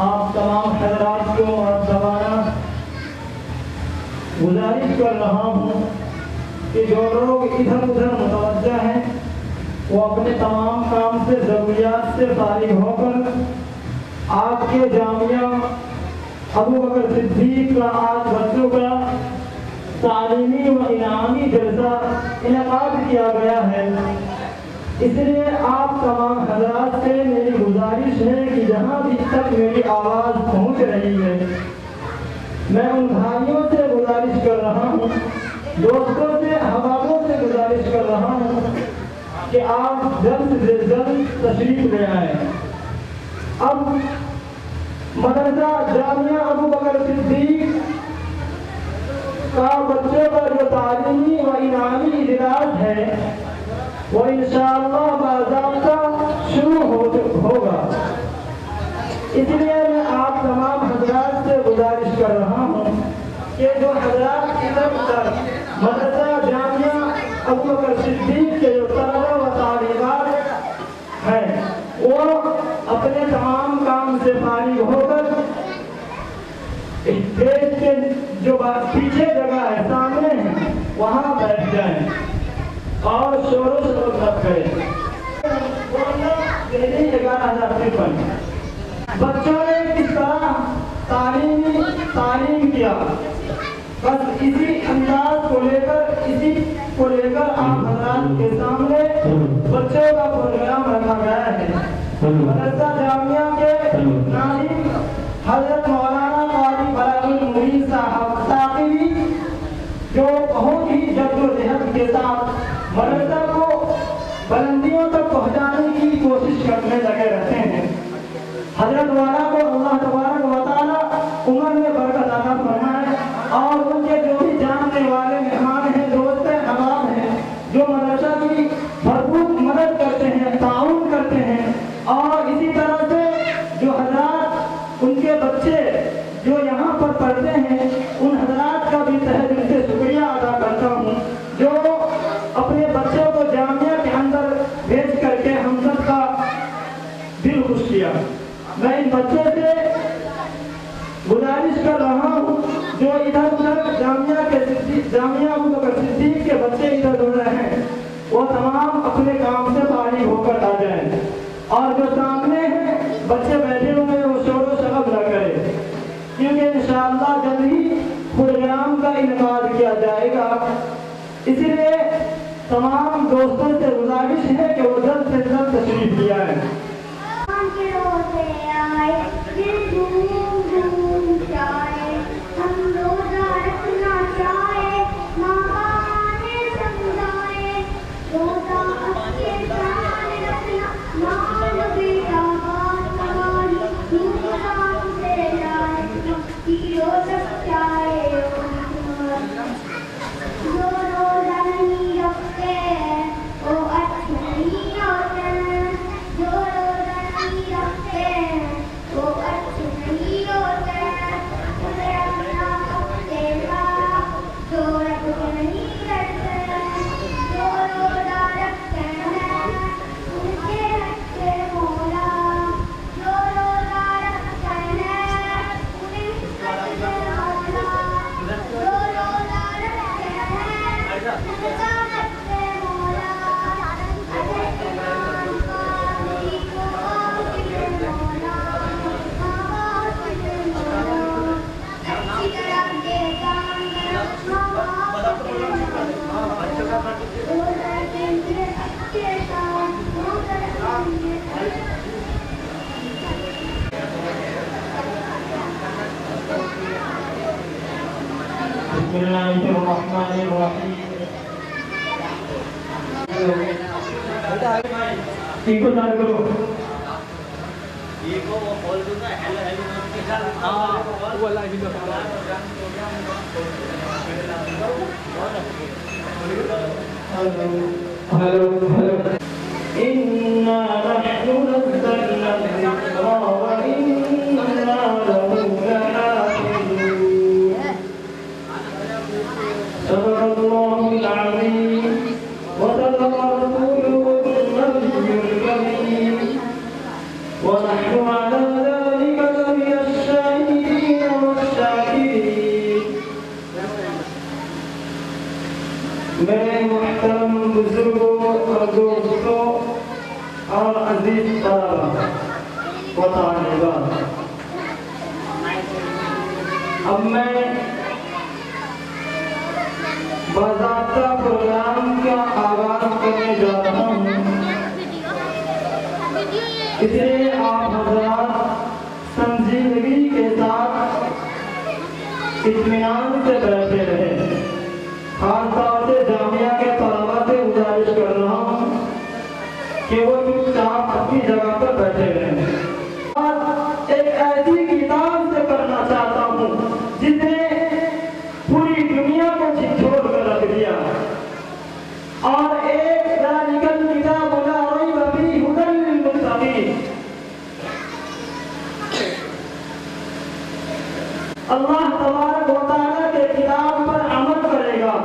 آپ تمام حضرات کو مؤدبانہ گزارش کر رہا ہوں کہ جو لوگ ادھر ادھر متوجہ ہیں وہ اپنے تمام کام سے ضروریات سے فارغ ہو کر آپ کے جامعہ ابو بکر صدیق کا آج بچوں کا تعلیمی و انعامی جلسہ انعقاد کیا گیا ہے، اس لیے آپ تمام حضرات سے میری گزارش ہے کہ جہاں بھی تک میری آواز پہنچ رہی ہے میں ان بھائیوں سے گزارش کر رہا ہوں، دوستوں سے، احبابوں سے گزارش کر رہا ہوں کہ آپ جلد سے جلد تشریف لے آئیں۔ اب مدرسہ جامعہ ابو بکر صدیق کا بچوں کا جو تعلیمی و انعامی اجلاس ہے وہ انشاءاللہ باضابطہ شروع ہوگا، اس لیے میں آپ تمام حضرات سے گزارش کر رہا ہوں کہ جو حضرات ادھر ادھر مدرسہ جامعہ ابو بکر صدیق کے جو طلبہ و طالبات ہیں وہ اپنے تمام کام سے فارغ ہو کر اسٹیج کے جو پیچھے جگہ ہے سامنے ہے وہاں بیٹھ جائیں اور شور و شور نہ کریں۔ دہلی 11,053 بچوں نے کس طرح تعلیم کیا، بس اسی انداز کو لے کر آپ حضرات کے سامنے بچوں کا پروگرام رکھا گیا ہے۔ مدرسہ جامعہ کے ناظم حضرت مولانا قاری بلال المعین صاحب ثاقبی جو بہت ہی جد و جہد کے ساتھ مدرسہ کو بلندیوں تک پہنچانے کی کوشش کرنے لگے رہتے ہیں۔ حضرت والا کو اللہ تبارک و تعالی عمر میں برکت عطا فرمائے اور ان کے جو بھی جاننے والے مہمان ہیں، دوست ہیں، احباب ہیں جو مدرسہ کی بھرپور مدد کرتے ہیں، تعاون کرتے ہیں، اور اسی طرح سے جو حضرات ان کے بچے جو یہاں پر پڑھتے ہیں ان حضرات کا بھی تہہ دل سے شکریہ ادا کرتا ہوں جو اپنے بچوں کو جامعہ کے اندر بھیج کر کے ہم سب کا دل خوش کیا۔ میں ان بچوں سے گزارش کر رہا ہوں جو ادھر ادھر جامعہ ابو بکر صدیق کے بچے ادھر ادھر ہیں وہ تمام اپنے کام سے فارغ ہو کر آ جائیں، اور جو سامنے ہیں بچے بیٹھے ہوئے ہیں وہ شور و شغب نہ کرے، کیونکہ انشاءاللہ جلد ہی پروگرام کا انعقاد کیا جائے گا۔ اسی لیے تمام دوستوں سے گزارش ہے کہ وہ جلد سے جلد تشریف لے آئیں۔ بسم اللہ الرحمن الرحیم۔ ایکو دار کرو ایکو وہ بول دوں گا ہیلو ہیلو کے ساتھ ہاں وہ لائیو کا ہیلو ہیلو انا نحن نزلنا الذکر وانا له لحافظون۔ صدق اللہ العظیم وصدق رسوله النبی الکریم ونحن على ذلك لمن میرے محترم بزرگوں اور دوستوں اور عزیز طلباء و طالبات، اب میں باضابطہ پروگرام کا آغاز کرنے جا رہا ہوں، اس لیے آپ حضرات سنجیدگی کے ساتھ اطمینان سے بیٹھے رہیں۔ خاص طور سے جامعہ کے طلباء سے گزارش کر رہا ہوں کہ وہ چپ چاپ اپنی جگہ پر بیٹھے رہیں۔ اور ایک ایسی کتاب سے کرنا چاہتا ہوں جس نے پوری دنیا کو جھنجھوڑ کر رکھ دیا، اور ایک ذالکل کتاب لا ریب فیہ ھدی للمتقین۔ اللہ تبارک و تعالیٰ کے کتاب پر عمل کرے گا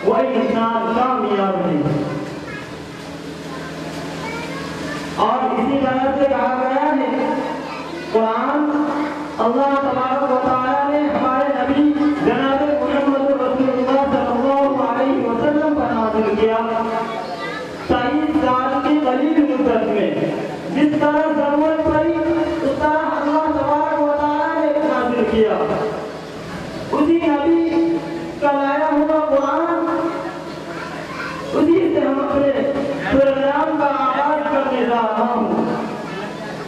وہ انسان کامیاب ہے۔ اور اسی طرح سے کہا گیا ہے قرآن، اللہ تبارک و تعالیٰ نے ہمارے نبی جناب محمد رسول اللہ صلی اللہ علیہ وسلم پر نازل کیا 23 سال کی قلیل مدت میں۔ جس طرح ضرورت پڑی اس طرح اللہ تبارک و تعالیٰ نے نازل کیا۔ اسی نبی کا لایا ہوا قرآن، اسی سے ہم اپنے پروگرام کا آغاز کرنے جا رہا ہوں۔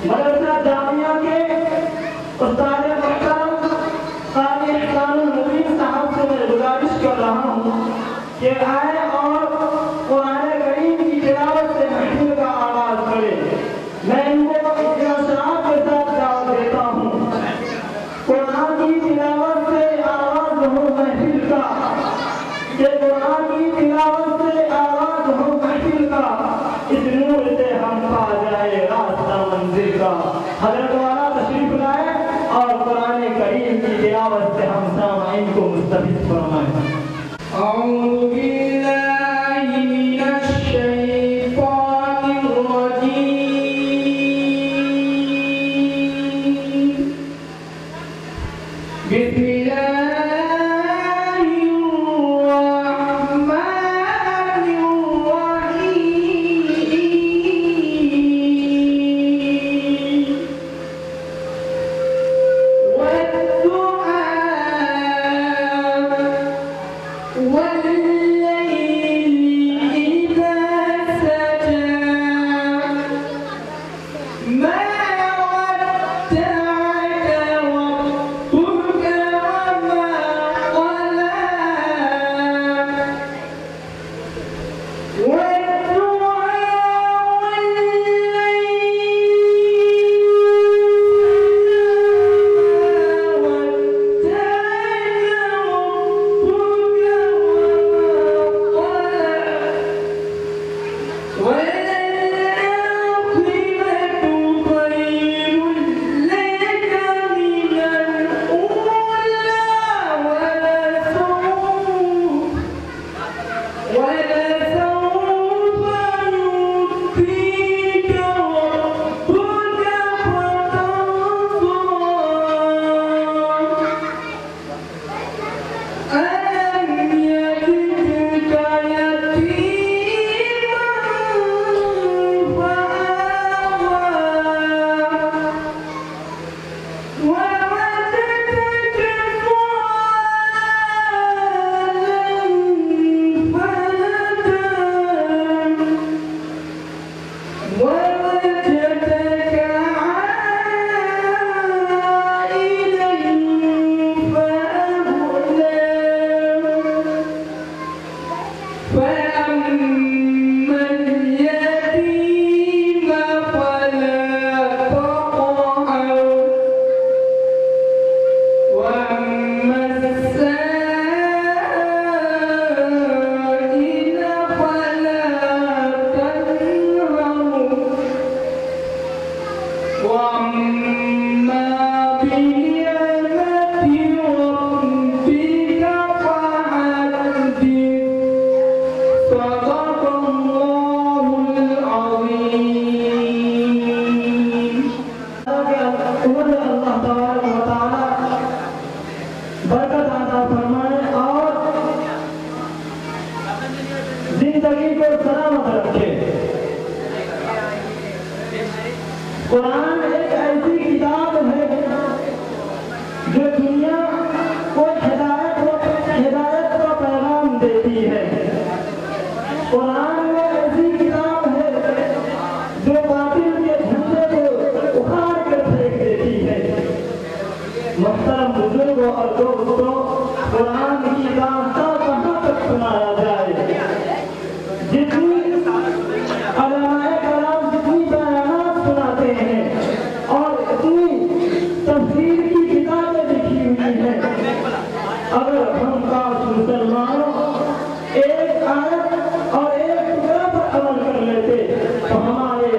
مدرسہ جامعہ کے استاد محترم قاری احسان المبین صاحب سے میں گزارش کر رہا ہوں کہ آئے اور قرآن کریم کی تلاوت سے محفل کا آغاز کرے۔ میں ان کو احترام کے ساتھ دعوت دیتا ہوں، قرآن کی تلاوت سے آغاز ہو محفل کا، کہ قرآن کی تلاوت سے آغاز ہو محفل کا، اس نور سے ہم پا جائے راستہ منزل کا۔ حضرت والا تشریف لائے اور قرآن کریم کی تلاوت سے ہم سامعین کو مستفید فرمائیں۔ اعوذ باللہ من الشیطان الرجیم، بسم اور دوستوں قرآن کی داستان کہاں تک سنایا جائے؟ جتنی علماء کرام جتنی بیانات سناتے ہیں اور اتنی تفسیر کی کتابیں لکھی ہوئی ہیں، اگر ہم کاش مسلمانوں ایک آیت اور ایک ٹکڑا پر عمل کر لیتے تو ہمارے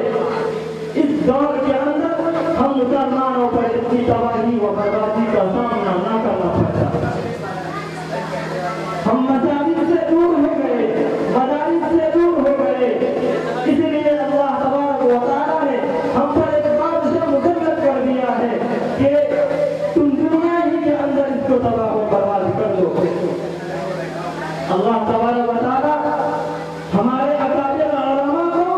اس دور کے اندر ہم مسلمانوں پر اتنی تباہی و بربادی کا سامنا نہ کرنا پڑتا۔ ہم مساجد سے دور ہو گئے، مدارس سے دور ہو گئے، اس لیے اللہ تبارک و تعالیٰ نے ہم پر ایک بادشاہ مسلط کر دیا ہے کہ تم دنیا ہی کے اندر اس کو تباہ و برباد کر دو۔ اللہ تبارک و تعالیٰ ہمارے اکابر علماء کو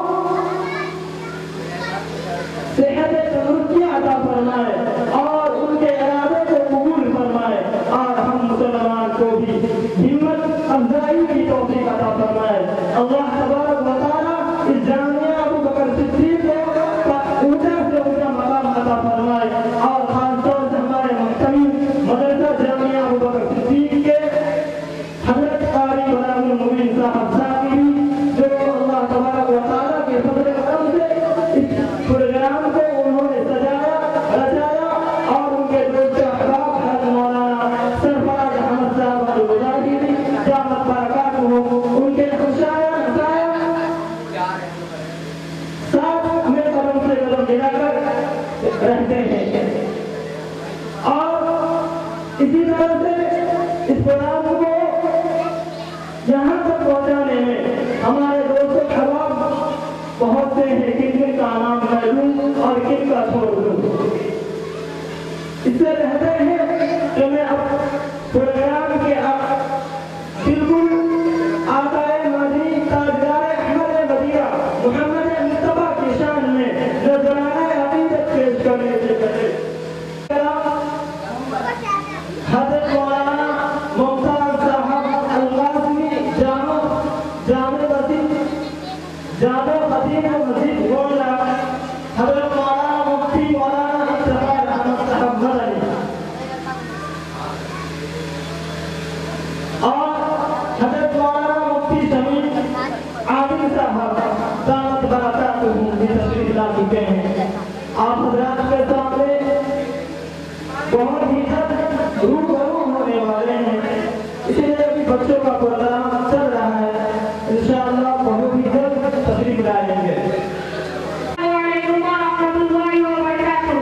صحت تندرستی عطا فرمائے اور ان کے ارادے کو قبول فرمائے، اور ہم مسلمان کو بھی ہمت افزائی کی توفیق عطا فرمائے۔ اللہ تبارک و تعالیٰ اس جامعہ ابو بکر صدیق کو اونچا سے اونچا مقام عطا فرمائے، اور خاص طور سے ہمارے محتمی مدرسہ جامعہ ابو بکر صدیق کے حضرت قاری غلام المبین صاحب ذاکری، جو اللہ تبارک و تعالیٰ کے فضل و کرم سے اس پروگرام کو انہوں نے سجایا رچایا، اور ان کے دوست احباب حضرت مولانا سرفراز احمد صاحب المجاہدی دامت برکاتہ ان کے خوشایا ساتھ میں قدم سے قدم ملا کر رہتے ہیں، اور اسی طرح سے اس پروگرام کو یہاں تک پہنچانے میں ہمارے دوست احباب بہت سے ہیں، کن کا نام میں لوں اور کن کا چھوڑ دوں۔ اس سے بہتر ہے کہ میں اب پروگرام کے بالکل آقائے مدنی تاجدار احمد مدینہ محمد مصطفیٰ کی شان میں نذرانہ عقیدت پیش کرنے سے پہلے حضرت مولانا ممتاز صاحب القاسمی جامع خطیب مسجد گونڈہ، حضرت مولانا مفتی مولانا افتخار احمد صاحب مدنی، اور حضرت مولانا مفتی شمیم عامر صاحب دامت برکاتہ بھی تشریف لا چکے ہیں۔ آپ حضرات کے سامنے بہت ہی جلد روبرو ہونے والے ہیں، اسی لیے ابھی بچوں کا پروگرام چل رہا ہے، انشاءاللہ بہت ہی جلد تشریف لائیں گے۔ السلام علیکم ورحمۃ اللہ وبرکاتہ۔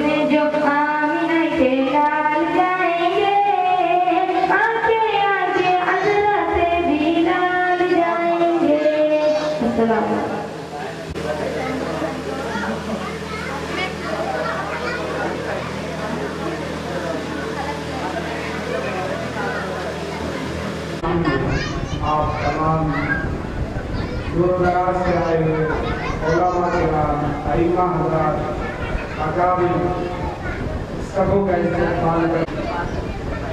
में जो आमिना के लाल जाएंगे, अस्सलाम। आप तमाम दूर दराज से आए हुए उलमा किराम, अइम्मा हज़रात, अकाबिर सबों का इस्तेमाल कर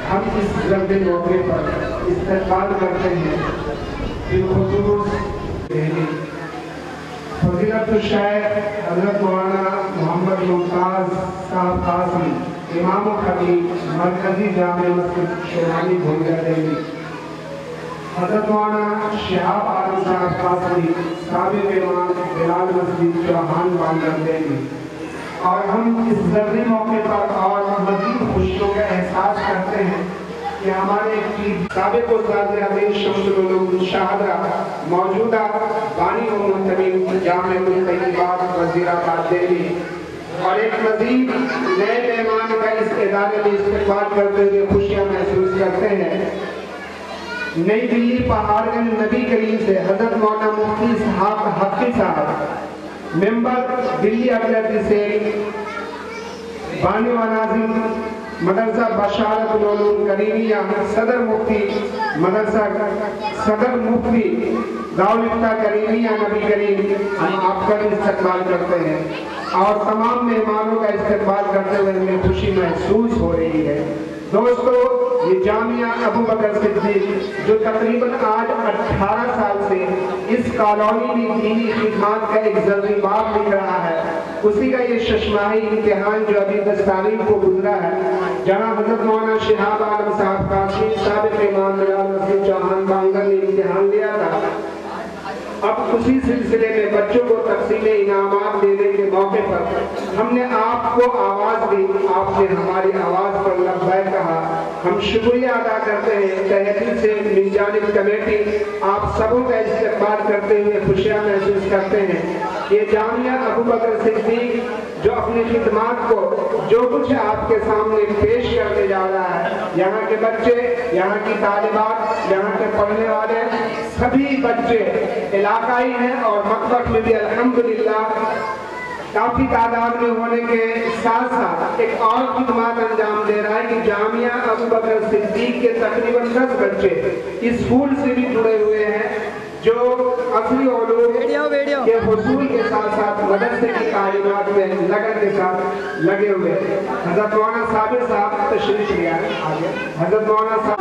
हम इस लंबे मौके पर इस्तेमाल करते हैं बिलखुसूस फज़ीलतुल शेख हज़रत मौलाना मोहम्मद मुमताज़ साहब कासिम इमाम व खतीब मरकज़ी जामे मस्जिद शेरानी भोंगा देवी, हज़रत मौलाना शिहाब आलम साहब कासरी साबिक़ इमाम बिलाल मस्जिद चौहान बांगर देवी। और हम इस ज़रूरी मौके पर और मज़ीद खुशियों का एहसास करते हैं कि हमारे साबिक़ उस्ताद अज़ीज़ शम्सुल उलूम शाहदरा मौजूदा बानी व मुंतज़िम जामिअतुल तय्यबात वज़ीराबाद दिल्ली और एक मज़ीद नए मेहमान का इस इदारे में इस्तेमाल करते हुए खुशियाँ महसूस करते हैं। नई दिल्ली पहाड़गंज नबी करीम से हज़रत मौलाना मुफ्ती साहब हफ़ीज़ साहब मेंबर दिल्ली अदालत से बानी व नाज़िम मदरसा बशारतुल उलूम करीमिया सदर मुफ्ती मदरसा सदर मुफ्ती दारुल इफ्ता करीमिया नबी करीम हम आपका भी इस्तकबाल करते हैं और तमाम मेहमानों का इस्तकबाल करते हुए हमें खुशी महसूस हो रही है। दोस्तों, ये जामिया अबू बकर सिद्दीक जो तकरीबन आज 18 साल से इस कॉलोनी में दीनी खिदमत का एक ज़रूरी बाब लिख रहा है, उसी का ये शशमाही इम्तिहान जो अभी 10 तारीख को गुजरा है, जहाँ हज़रत मौलाना शिहाब आलम साहब कासिम साबिक़ इमाम बिलाल मस्जिद चौहान बांगर ने इम्तिहान लिया था। अब उसी सिलसिले में बच्चों को तक़सीम इनामात देने के मौके पर हमने आपको आवाज़ दी, आपने हमारी आवाज़ पर लब्बैक कहा। हम शुक्रिया अदा करते हैं तहे दिल से मिन जानिब कमेटी आप सबों का इस्तकबाल करते हुए खुशियाँ महसूस करते हैं। ये जामिया अबू बकर सिद्दीक जो अपनी खिदमत को जो कुछ आपके सामने पेश करने जा रहा है, यहाँ के बच्चे, यहाँ की तालिबात, यहाँ के पढ़ने वाले सभी बच्चे इलाकाई हैं और मकतब में भी अल्हम्दुलिल्लाह काफ़ी तादाद में होने के साथ साथ एक और खिदमत अंजाम दे रहा है कि जामिया अबू बकर सिद्दीक के तकरीबन 10 बच्चे स्कूल से भी जुड़े हुए हैं जो असली उलूम के हुसूल के साथ साथ मदरसे की तालीमात में लगन के साथ लगे हुए हैं। हज़रत मौलाना साबिर साहब तशरीफ ले आए आगे। हज़रत मौलाना साहब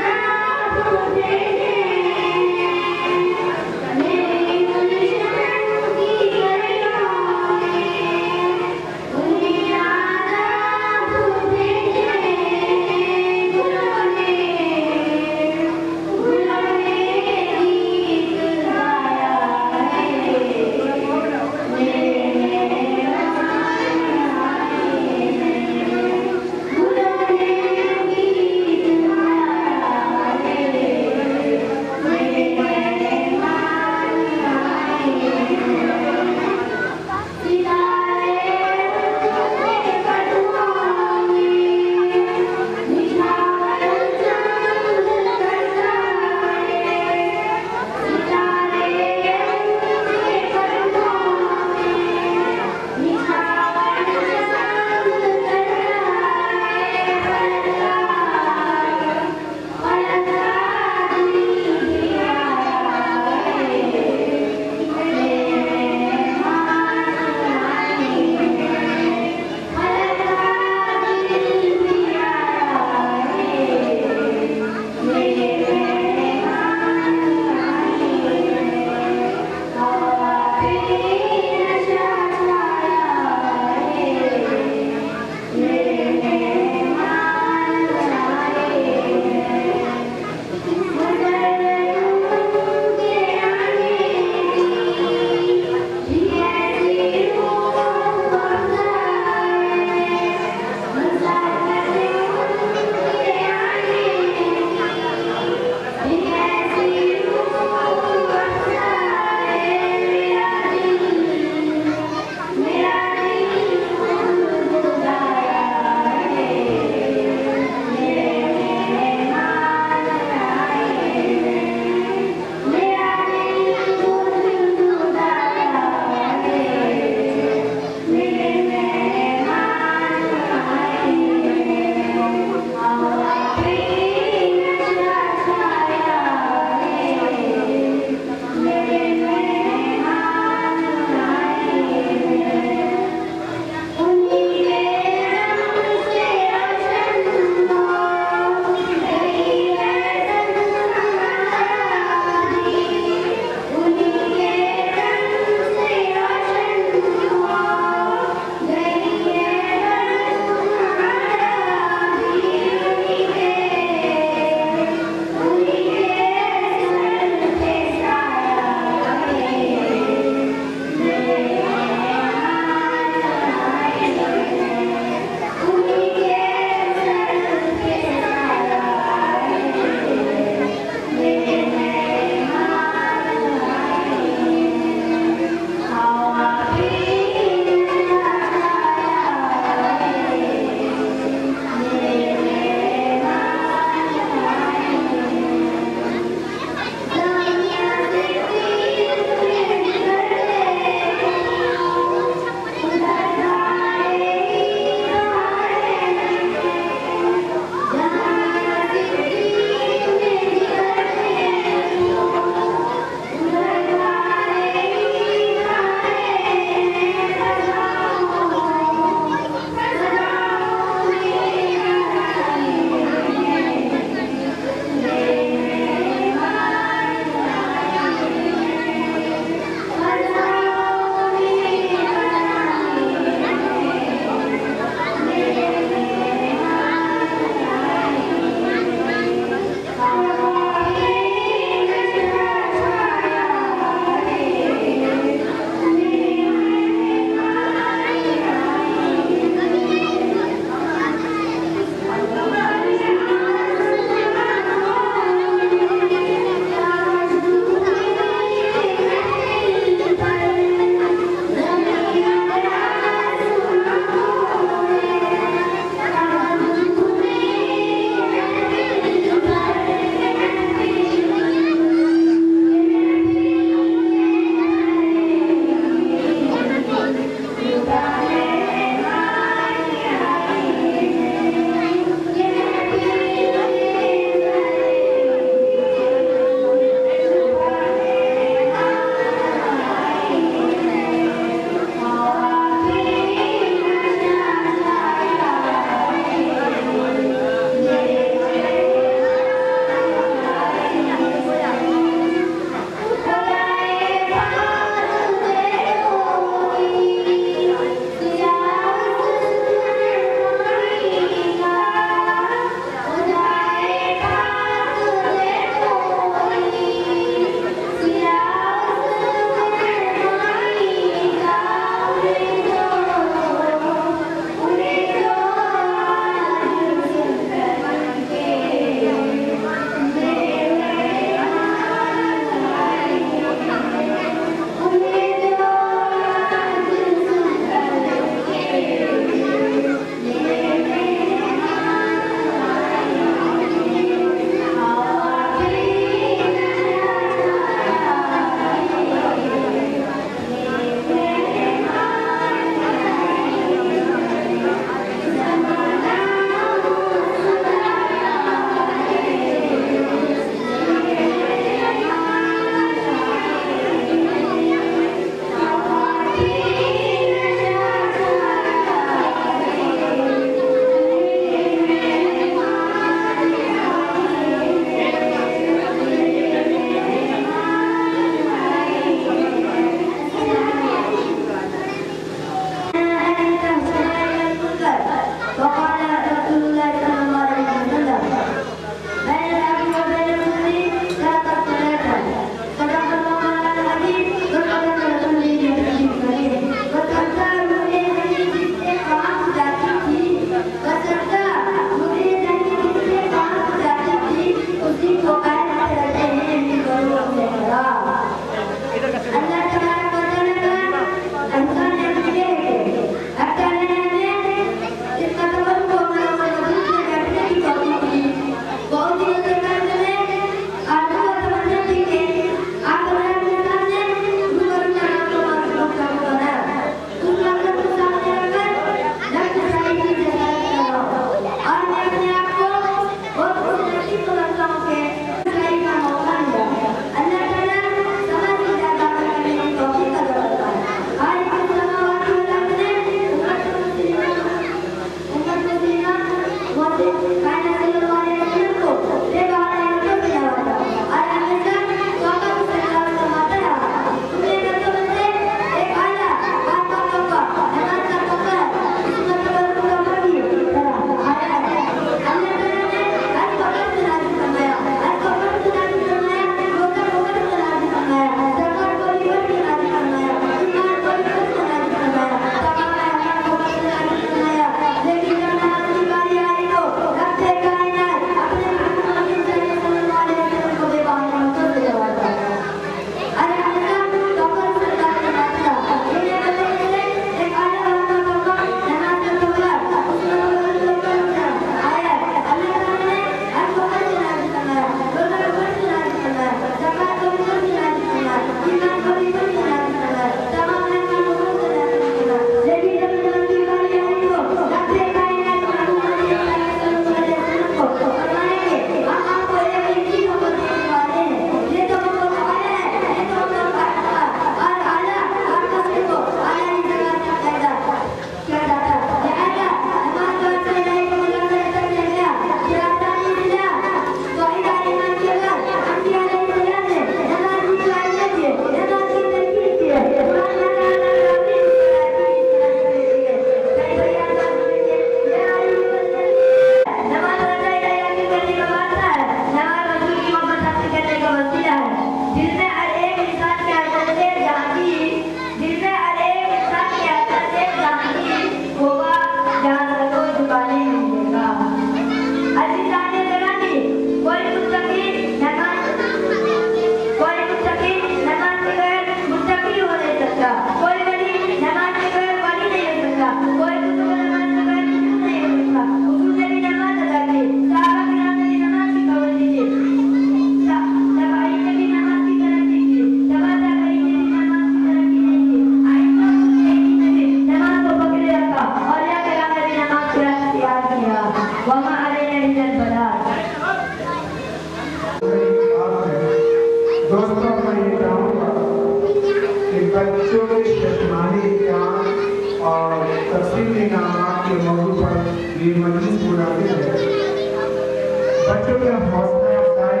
बच्चों के हौसला अफजाई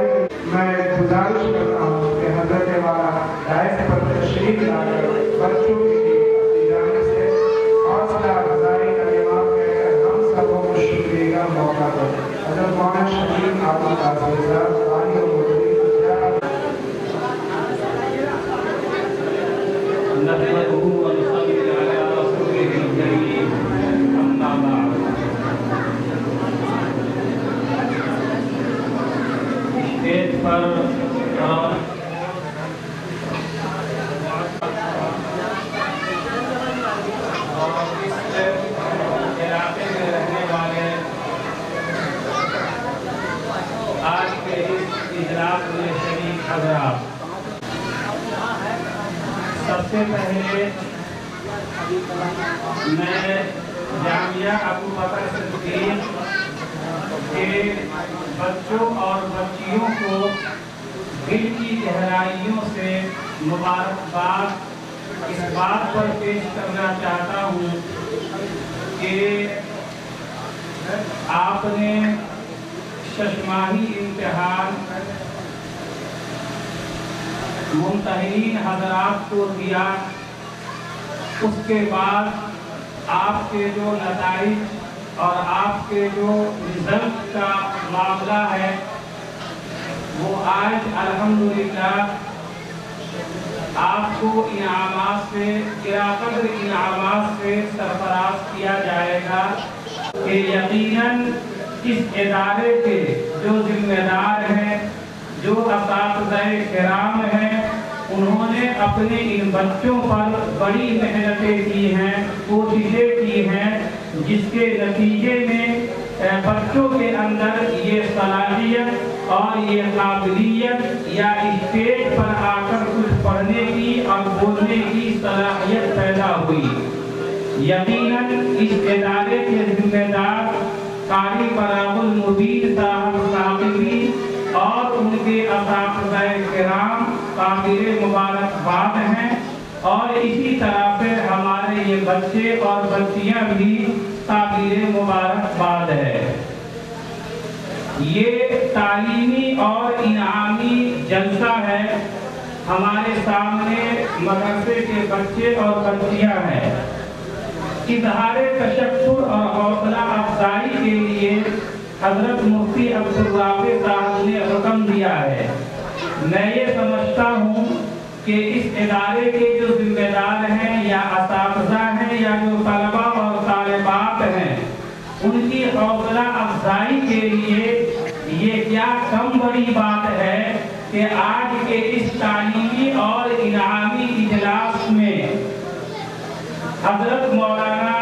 मैं गुजारिश करता हूँ कि हजरत वाला दायरे पर तशरीफ लाकर बच्चों के लिए अपनी जानिब से हौसला अफजाई का जवाब कहकर हम सबों को शुक्रिया का मौका दो। हजरत मौलाना शरीफ आपका ताज़ीज़ वाली और सबसे पहले मैं जामिया अबू बकर सिद्दीक के बच्चों और बच्चियों को दिल की गहराइयों से मुबारकबाद इस बात पर पेश करना चाहता हूँ कि आपने शशमाही इम्तिहान मुम्तहिनीन हज़रात को दिया, उसके बाद आपके जो नताइज और आपके जो रिजल्ट का मामला है वो आज अल्हम्दुलिल्लाह आपको इनामात से इराक़दर इनामात से सरफराज किया जाएगा कि यकीनन इस इदारे के जो जिम्मेदार हैं, जो असातिज़ाए किराम हैं, उन्होंने अपने इन बच्चों पर बड़ी मेहनतें की हैं, कोशिशें की हैं, जिसके नतीजे में बच्चों के अंदर ये सलाहियत और ये काबिलियत या स्टेज पर आकर कुछ पढ़ने की और बोलने की सलाहियत पैदा हुई। यकीनन इस इदारे के जिम्मेदार कारी बराबुल मुबीन साहब साहिबी और उनके असातिज़ाए किराम काबिल मुबारकबाद हैं और इसी तरह से हमारे ये बच्चे और बच्चियां भी काबिल मुबारकबाद है। ये तालीमी और इनामी जलसा है। हमारे सामने मदरसे के बच्चे और बच्चियां हैं। इज़हारे तशक्कुर और हौसला अफजाई के लिए हजरत मुफ्ती अब्दुल वाक़िद साहब ने हुक्म दिया है। मैं ये समझता हूँ कि इस इदारे के जो जिम्मेदार हैं या असातिज़ा हैं या जो तलबा और तालिबात हैं, उनकी हौसला अफजाई के लिए ये क्या कम बड़ी बात है कि आज के इस तालीमी और इनामी इजलास में हजरत मौलाना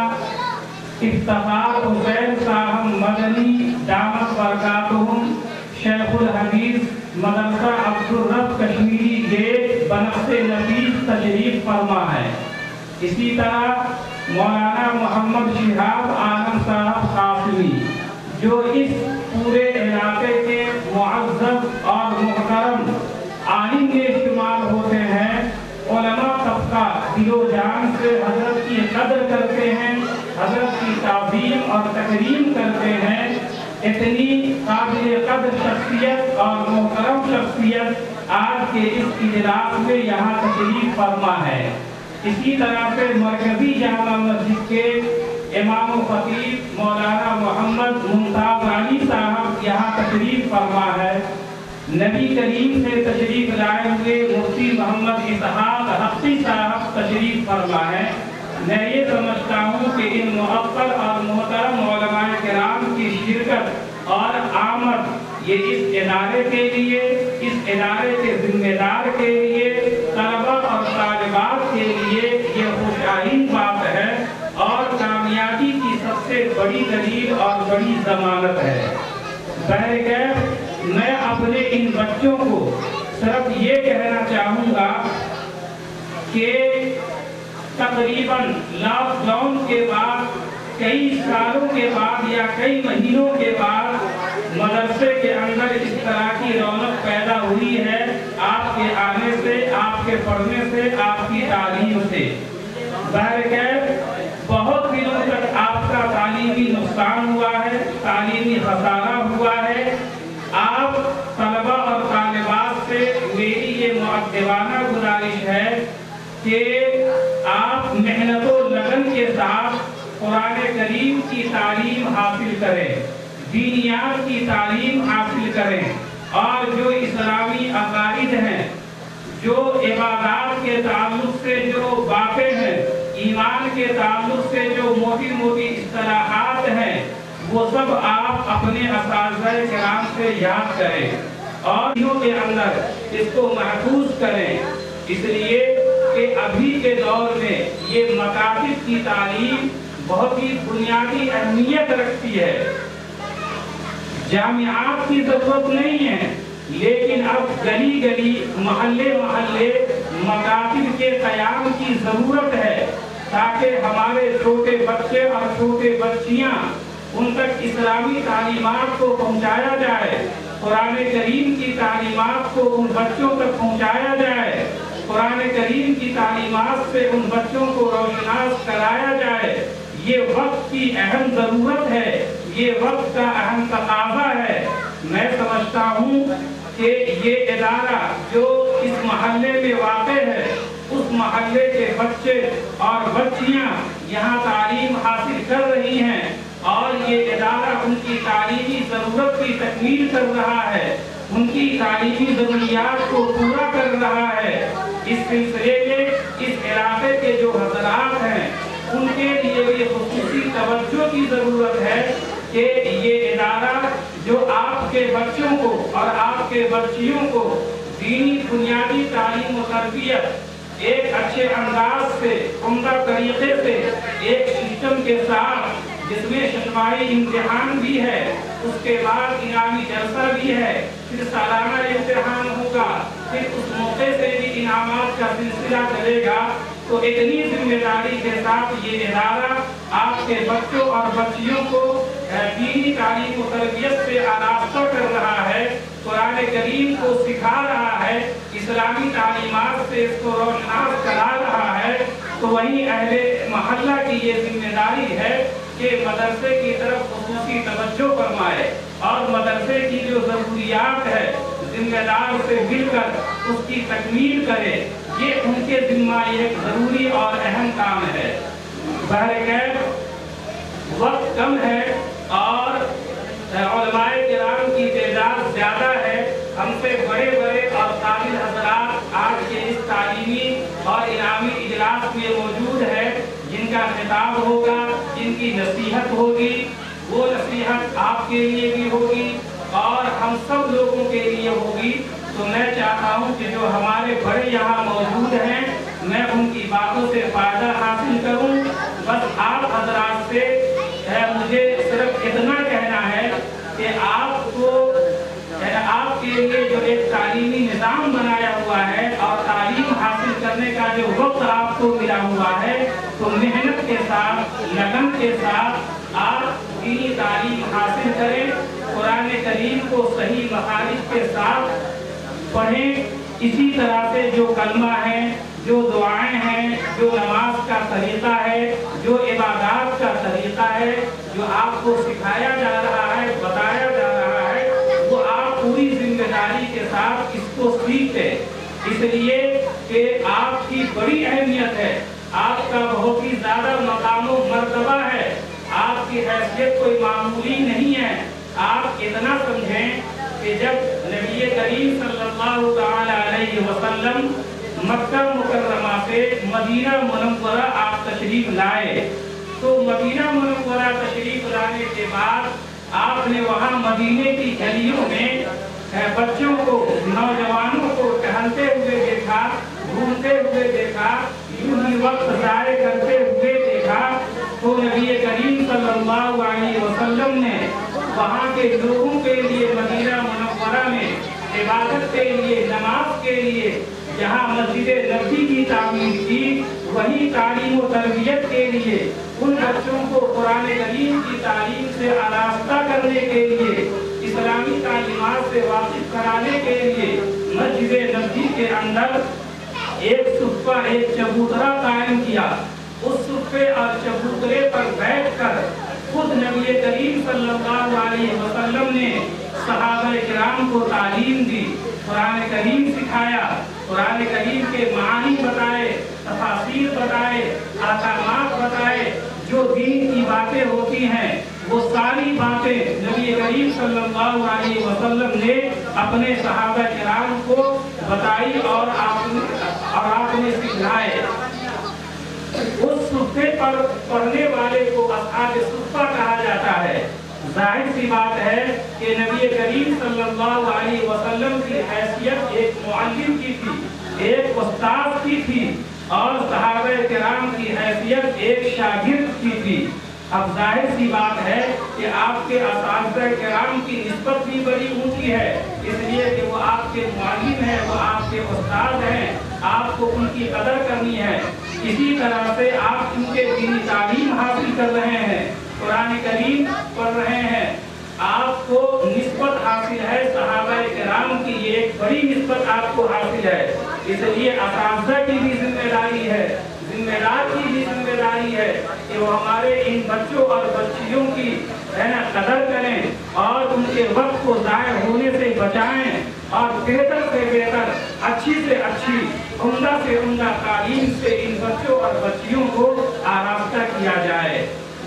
इफ्तिखार हुसैन साहब मदनी दामत बरकातुहुम शेखुल हदीस मदरसा अब्दुल रब कश्मीरी गेट बनफ़्से नफीस तशरीफ फरमा है। इसी तरह मौलाना मोहम्मद शिहाब आलम साहब कासिमी जो इस पूरे इलाके के मुअज़्ज़ज़ और मुहतरम आलिम में इस्तेमाल होते हैं, उलमा तबका दिलो जान से हजरत की कदर करते हैं, हजरत की ताज़ीम और तकरीम करते हैं। इतनी काबिल कदर शख्सियत और मोहतरम शख्सियत आज के इस इजलास में यहाँ तशरीफ फरमा है। इसी तरह से मरकज़ी जामा मस्जिद के इमाम ख़तीब मौलाना मोहम्मद मुमताज़ अली साहब यहाँ तशरीफ फरमा है। नबी करीम से तशरीफ लाए हुए मुफ्ती मोहम्मद इसहाक़ हक़ी साहब तशरीफ फरमा है। मैं ये समझता हूँ कि इन मुअक्कल और मोहतरम उलमाए किराम की शिरकत और आमद ये इस इदारे के लिए, इस इदारे के जिम्मेदार के लिए, तलबा और तालिबात के लिए ये खुशाइन बात है और कामयाबी की सबसे बड़ी दलील और बड़ी ज़मानत है। बहरकैफ मैं अपने इन बच्चों को सिर्फ ये कहना चाहूँगा कि तकरीबन लॉकडाउन के बाद कई सालों के बाद या कई महीनों के बाद मदरसे के अंदर इस तरह की रौनक पैदा हुई है आपके आने से, आपके पढ़ने से, आपकी तालीम से। बहरकैफ बहुत दिनों तक आपका तालीमी नुकसान हुआ है, तालीमी खसारा हुआ है। مادبانہ گزارش ہے کہ آپ محنت و لگن کے ساتھ قرآن کریم کی تعلیم حاصل کریں، دینیات کی تعلیم حاصل کریں، اور جو اسلامی عقائد ہیں، جو عبادات کے تعلق سے جو باتیں ہیں، ایمان کے تعلق سے جو موٹی موٹی اصطلاحات ہیں، وہ سب آپ اپنے اساتذہ کرام سے یاد کریں اور دنوں کے اندر اس کو محفوظ کریں، اس لیے کہ ابھی کے دور میں یہ مکاتب کی تعلیم بہت ہی بنیادی اہمیت رکھتی ہے۔ جامعات کی ضرورت نہیں ہے، لیکن اب گلی گلی محلے محلے مکاتب کے قیام کی ضرورت ہے، تاکہ ہمارے چھوٹے بچے اور چھوٹے بچیاں ان تک اسلامی تعلیمات کو پہنچایا جائے، قرآن کریم کی تعلیمات کو ان بچوں تک پہنچایا جائے، قرآن کریم کی تعلیمات سے ان بچوں کو روشناس کرایا جائے۔ یہ وقت کی اہم ضرورت ہے، یہ وقت کا اہم تقاضا ہے۔ میں سمجھتا ہوں کہ یہ ادارہ جو اس محلے میں واقع ہے، اس محلے کے بچے اور بچیاں یہاں تعلیم حاصل کر رہی ہیں، اور یہ ادارہ ان کی تعلیمی ضرورت کی تکمیل کر رہا ہے، ان کی تعلیمی ضروریات کو پورا کر رہا ہے۔ اس سلسلے میں اس علاقے کے جو حضرات ہیں ان کے لیے بھی خصوصی توجہ کی ضرورت ہے کہ یہ ادارہ جو آپ کے بچوں کو اور آپ کے بچیوں کو دینی بنیادی تعلیم و تربیت ایک اچھے انداز سے، عمدہ طریقے سے، ایک سسٹم کے ساتھ، جس میں شفائی امتحان بھی ہے، اس کے بعد انعامی جلسہ بھی ہے، پھر سالانہ امتحان ہوگا، پھر اس موقع سے بھی انعامات کا سلسلہ چلے گا، تو اتنی ذمہ داری کے ساتھ یہ ادارہ آپ کے بچوں اور بچیوں کو دینی تعلیم و تربیت سے آراستہ کر رہا ہے، قرآن کریم کو سکھا رہا ہے، اسلامی تعلیمات سے اس کو روشناس کرا رہا ہے، تو وہیں اہل محلہ کی یہ ذمہ داری ہے کہ مدرسے کی طرف خصوصی توجہ فرمائے اور مدرسے کی جو ضروریات ہے ذمہ دار سے مل کر اس کی تکمیل کرے۔ یہ ان کے ذمہ ایک ضروری اور اہم کام ہے۔ بہرکیف وقت کم ہے اور علماء کرام کی تعداد زیادہ ہے، ہم سے بڑے بڑے اور قابل حضرات آج کے اس تعلیمی اور انعامی اجلاس میں موجود ہے، جن کا خطاب ہوگا، جن کی نصیحت ہوگی، وہ نصیحت آپ کے لیے بھی ہوگی اور ہم سب لوگوں کے لیے ہوگی۔ تو میں چاہتا ہوں کہ جو ہمارے بڑے یہاں موجود ہیں، میں ان کی باتوں سے فائدہ حاصل کروں۔ بس آپ حضرات سے مجھے صرف اتنا کہنا ہے کہ آپ کے لیے جو ایک تعلیمی نظام بنایا ہوا ہے اور تعلیم حاصل کرنے کا جو وقت آپ کو ملا ہوا ہے، تو محنت کے ساتھ، لگن کے ساتھ آپ دینی تعلیم حاصل کریں، قرآن کریم کو صحیح مخارج کے ساتھ پڑھیں۔ اسی طرح سے جو کلمہ ہے، جو دعائیں ہیں، جو نماز کا طریقہ ہے، جو عبادات کا طریقہ ہے، جو آپ کو سکھایا جا رہا ہے، بتایا جا رہا ہے، وہ آپ پوری ذمہ داری کے ساتھ اس کو سیکھیں، اس لیے کہ آپ کی بڑی اہمیت ہے، آپ کا بہت ہی زیادہ مقام و مرتبہ ہے، آپ کی حیثیت کوئی معمولی نہیں ہے۔ آپ اتنا سمجھیں کہ جب نبی کریم صلی اللہ تعالی علیہ وسلم مکہ مکرمہ سے مدینہ منورہ آپ تشریف لائے، تو مدینہ منورہ تشریف لانے کے بعد آپ نے وہاں مدینے کی گلیوں میں بچوں کو، نوجوانوں کو ٹہلتے ہوئے دیکھا، گھومتے ہوئے دیکھا، یوں ہی وقت ضائع کرتے ہوئے دیکھا، تو نبی کریم صلی اللہ علیہ وسلم نے وہاں کے لوگوں کے لیے مدینہ منورہ میں عبادت کے لیے، نماز کے لیے جہاں مسجد نبوی کی تعمیر کی، وہی تعلیم و تربیت کے لیے ان بچوں کو قرآن کریم کی تعلیم سے آراستہ کرنے کے لیے، اسلامی تعلیمات سے واقف کرانے کے لیے مسجد نبوی کے اندر ایک صفہ، ایک چبوترا قائم کیا۔ اس صفے اور چبوترے پر بیٹھ کر خود نبی کریم صلی اللہ علیہ وسلم نے صحابہ کرام کو تعلیم دی، قرآن کریم سکھایا، कुरान करीम के मानी बताए, तफासीर बताए, अहकामात बताए, जो दीन की बातें होती हैं वो सारी बातें नबी करीम सल्लल्लाहु अलैहि वसल्लम ने अपने सहाबा किराम को बताई और आपने सिखाए। उस सुफ़े पर पढ़ने वाले को अस्हाब सुफ़ा कहा जाता है। जाहिर सी बात है कि नबी करीम सल्लल्लाहु अलैहि वसल्लम की हैसियत एक मुअल्लिम की थी, एक उस्ताद की थी, और सहाबा किराम की हैसियत एक शागिर्द की थी। अब जाहिर सी बात है कि आपके असातिज़ा किराम की निस्बत भी बड़ी ऊंची है, इसलिए कि वो आपके मुअल्लिम हैं, वो आपके उस्ताद हैं, आपको उनकी कदर करनी है। इसी तरह से आप उनके दीनी तालीम हासिल कर रहे हैं, कुरान करीम पढ़ रहे हैं, आपको निस्बत हासिल है सहाबा किराम की, ये एक बड़ी निस्बत आपको हासिल है। इसलिए असातिज़ा की भी जिम्मेदारी है, जिम्मेदार की भी जिम्मेदारी है कि वो हमारे इन बच्चों और बच्चियों की कदर करें और उनके वक्त को ज़ाया होने से बचाएं और बेहतर से बेहतर, अच्छी से अच्छी, उम्दा से उम्दा तालीम से इन बच्चों और बच्चियों को आरास्ता किया जाए।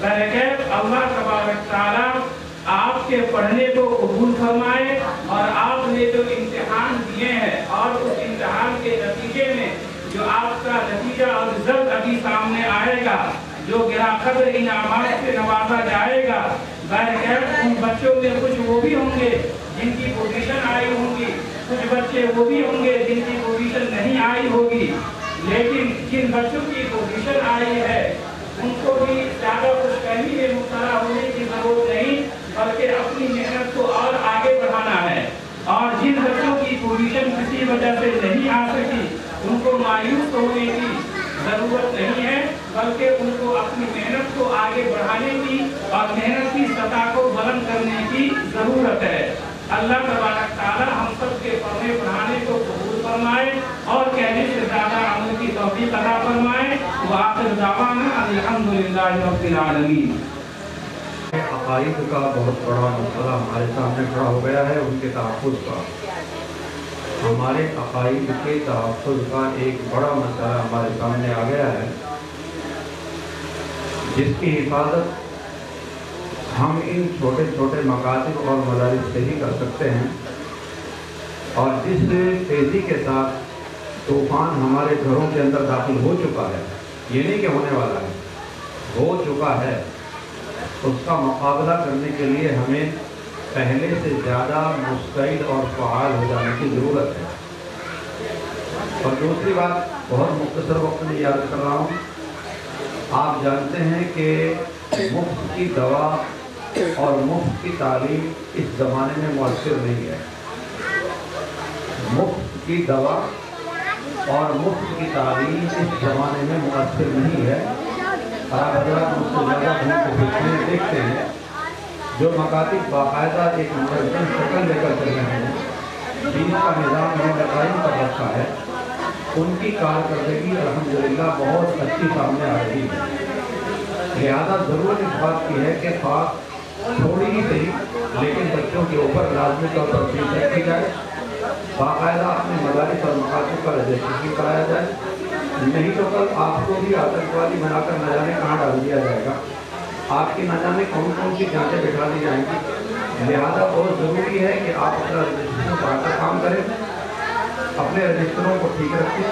बरकत अल्लाह तबारक तआला आपके पढ़ने को कबूल फरमाए और आपने जो इम्तिहान दिए हैं और उस इम्तिहान के नतीजे में जो आपका नतीजा और रिजल्ट अभी सामने आएगा, जो गिराकदर इनामात से नवाजा जाएगा, बहरकैफ उन बच्चों में कुछ वो भी होंगे जिनकी पोजीशन आई होगी, कुछ बच्चे वो भी होंगे जिनकी पोजीशन नहीं आई होगी, लेकिन जिन बच्चों की पोजीशन आई है उनको भी ज़्यादा खुशफहमी में मुब्तला होने की जरूरत नहीं, बल्कि अपनी मेहनत को और आगे बढ़ाना है। और जिन बच्चों की पोजीशन किसी वजह से नहीं आ सकी उनको मायूस होने की ज़रूरत नहीं है, बल्कि उनको अपनी मेहनत को आगे बढ़ाने की और मेहनत की सतह को बुलंद करने की ज़रूरत है। अल्लाह तबारक तआला हम सब के पढ़ने पढ़ाने को कबूल फरमाए और कहने से ज़्यादा अमल की तौफीक अता फरमाए। व आखिर दावाना अल्हम्दुलिल्लाहि रब्बिल आलमीन। अकाईद का बहुत बड़ा मसला हमारे सामने खड़ा हो गया है, उनके तहफ़्फ़ुज़ का। हमारे अकाईद के तहफ़्फ़ुज़ का एक बड़ा मसला हमारे सामने आ गया है, जिसकी हिफाजत हम इन छोटे छोटे मकातिब और मदारिस से ही कर सकते हैं। और जिस तेज़ी के साथ तूफ़ान हमारे घरों के अंदर दाखिल हो चुका है, ये नहीं कि होने वाला है, हो चुका है, उसका मुकाबला करने के लिए हमें पहले से ज़्यादा मुस्तैद और फ़आल हो जाने की ज़रूरत है। और दूसरी बात बहुत मुख्तसर वक्त में याद कर रहा हूँ, आप जानते हैं कि मुफ्त की दवा और मुफ्त की तालीम इस ज़माने में मुअस्सिर नहीं है। मुफ्त की दवा और मुफ्त की तालीम इस ज़माने में मुअस्सिर नहीं है। आप हज़रात मुझसे ज़्यादा देखते हैं जो मकातिब बाकायदा एक मुनज़्ज़म शक्ल लेकर चल रहे हैं, दीन का निज़ाम उन्होंने कायम कर रखा है, उनकी कारकर्दगी अल्हम्दुलिल्लाह बहुत अच्छी सामने आ रही है। लिहाजा ज़रूरत इस बात की है कि ख़ास थोड़ी ही सही लेकिन बच्चों के ऊपर लाज़मी तौर पर फीस रखी जाए, बाकायदा अपने मदारिस और मकातिब का रजिस्ट्रेशन कराया जाए, नहीं तो कल आपको भी आतंकवादी बनाकर न जाने कहाँ डाल दिया जाएगा, आपकी न जाने कौन कौन सी जांचें बिठा दी जाएंगी। लिहाजा बहुत ज़रूरी है कि आप अपना रजिस्ट्रेशन कराकर काम करें, अपने रजिस्टरों को ठीक रखें,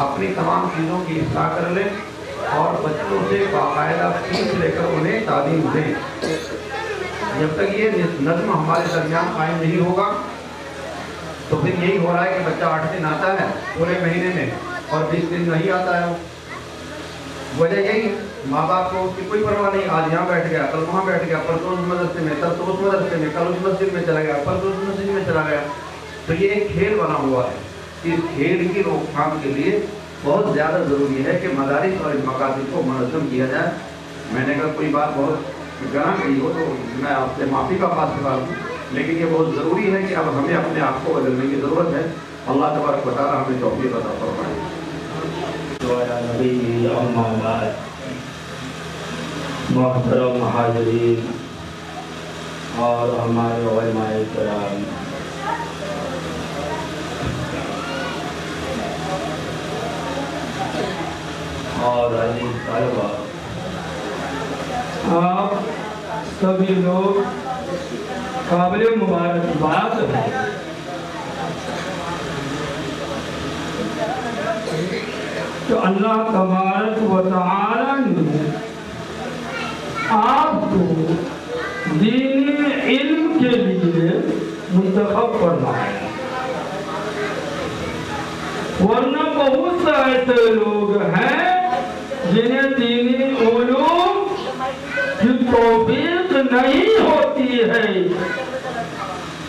अपनी तमाम चीज़ों की इस्लाह कर लें और बच्चों से बाकायदा फीस लेकर उन्हें तालीम दें। जब तक ये नज़्म हमारे दरमियान कायम नहीं होगा तो फिर यही हो रहा है कि बच्चा 8 दिन आता है पूरे महीने में और 20 दिन नहीं आता है। वजह यही, माँ बाप को उसकी कोई परवाह नहीं, आज यहाँ बैठ गया, कल वहाँ बैठ गया, परसों उस मदरसे में, कल तो उस मदरसे में, कल उस मस्जिद में चला गया, परसों उस मस्जिद में चला गया। तो ये एक खेल बना हुआ है। इस खेल की रोकथाम के लिए बहुत ज़्यादा ज़रूरी है कि मदारिस और मकातिब को मुनज़्ज़म किया जाए। मैंने अगर कोई बात बहुत गलत कही हो तो मैं आपसे माफ़ी का वास्ता हूँ, लेकिन ये बहुत ज़रूरी है कि अब हमें अपने आप को बदलने की ज़रूरत है। अल्लाह तबारक व तआला हमें तौफीक अता फरमाए। मोहतरम हाज़रीन और हमारे उलमाए किराम, اور عزیز طالبہ، آپ سبھی لوگ قابل مبارکباد ہیں کہ اللہ تبارک و تعالی نے آپ کو دین علم کے لیے منتخب فرمایا، ورنہ بہت سے ایسے لوگ ہیں جنہیں دینی علوم کی توفیق نہیں ہوتی ہے،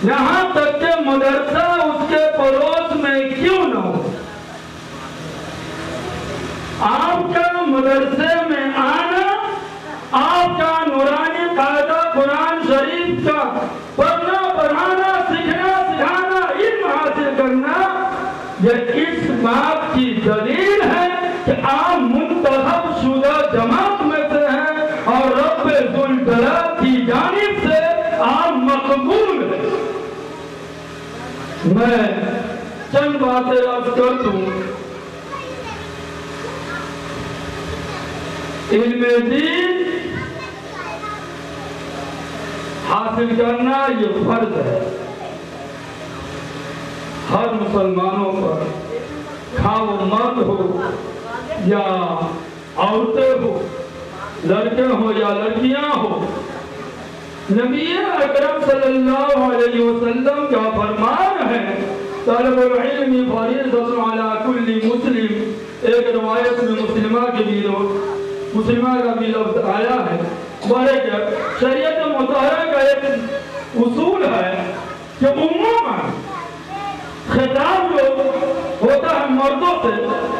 یہاں تک کہ مدرسہ اس کے پڑوس میں کیوں نہ ہو۔ آپ کا مدرسے میں آنا، آپ کا نورانی قاعدہ قرآن شریف کا پڑھنا پڑھانا سیکھنا سکھانا علم حاصل کرنا، یہ اس بات کی دلیل ہے کہ آپ منتخب شدہ جماعت میں سے ہیں اور رب ذوالجلال کی جانب سے آپ مقبول ہیں۔ میں چند باتیں عرض کر دوں۔ علم دین حاصل کرنا یہ فرض ہے ہر مسلمانوں پر، خواہ وہ مرد ہو یا عورتیں ہو، لڑکے ہو یا لڑکیاں ہو۔ نبی اکرم صلی اللہ علیہ وسلم کا فرمان ہے طالب العلم فریضۃ علی کل مسلم۔ ایک روایت میں مسلمہ کا بھی لفظ آیا ہے۔ شریعت مطہرہ کا ایک اصول ہے کہ عموماً خطاب جو ہوتا ہے مردوں سے،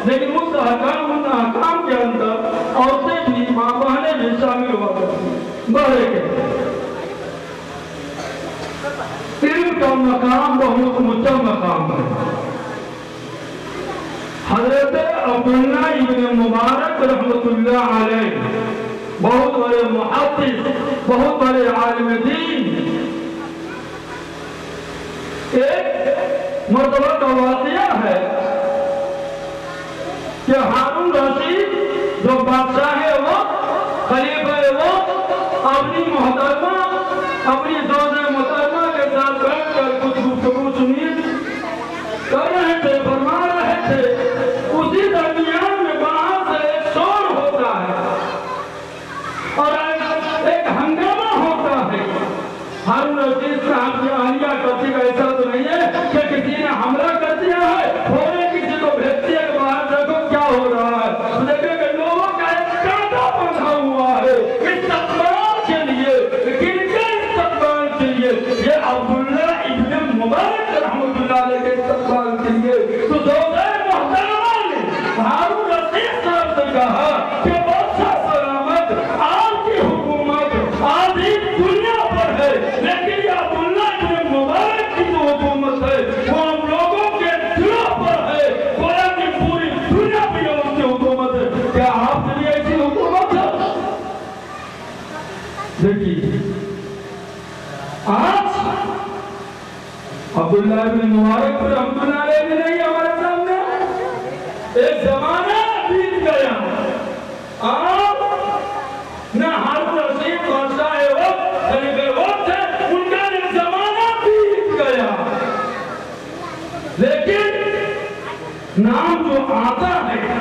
لیکن اس احکام کے اندر عورتیں بھی ماں بہنیں بھی شامل ہوا کرتی ہیں۔ علم کا مقام بہت اونچا مقام ہے۔ حضرت عبداللہ ابن مبارک رحمۃ اللہ علیہ بہت بڑے محدث، بہت بڑے عالم دین، ایک مرتبہ کا واقعہ ہے کہ ہارون رشید جو بادشاہ ہے وہ خلیفہ ہے، وہ اپنی محترمہ اپنی زوج محترمہ کے ساتھ بیٹھ کر کچھ گفتگو سنی کر رہے تھے، فرما رہے تھے۔ اسی درمیان میں وہاں سے ایک شور ہوتا ہے اور ایک ہنگامہ ہوتا ہے۔ ہارون رشید صاحب کی اہلیہ کرتی کا ایسا تو نہیں ہے کہ کسی نے حملہ کر دیا ہے، فوراً کسی کو بھیجتی ہے کہ باہر دیکھو کیا ہو رہا ہے۔ دیکھیں کہ لوگوں کا ایک کانٹا بندھا ہوا ہے استقبال کے لیے، کن کے استقبال کے لیے؟ یہ عبداللہ ابن مبارک رحمۃ اللہ علیہ کے استقبال کے لیے۔ تو زوجہ محترمہ نے ہارون رشید صاحب سے کہا کہ بادشاہ سلامت، آپ کی حکومت آدھی دنیا پر ہے، لیکن یہ عبداللہ ابن مبارک کی جو حکومت ہے وہ ہم لوگوں کے دلوں پر ہے، گویا کہ پوری دنیا پہ اس کی حکومت ہے۔ کیا آپ کے لیے ایسی حکومت ہے؟ دیکھیے آج عبداللہ ابن مبارک رحمۃ اللہ علیہ بھی نہیں ہمارے سامنے، ایک زمانہ بیت گیا۔ آپ نہ ہارون رشید بادشاہ وقت خلیفہ وقت ہے، ان کا ایک زمانہ بیت گیا، لیکن نام جو آتا ہے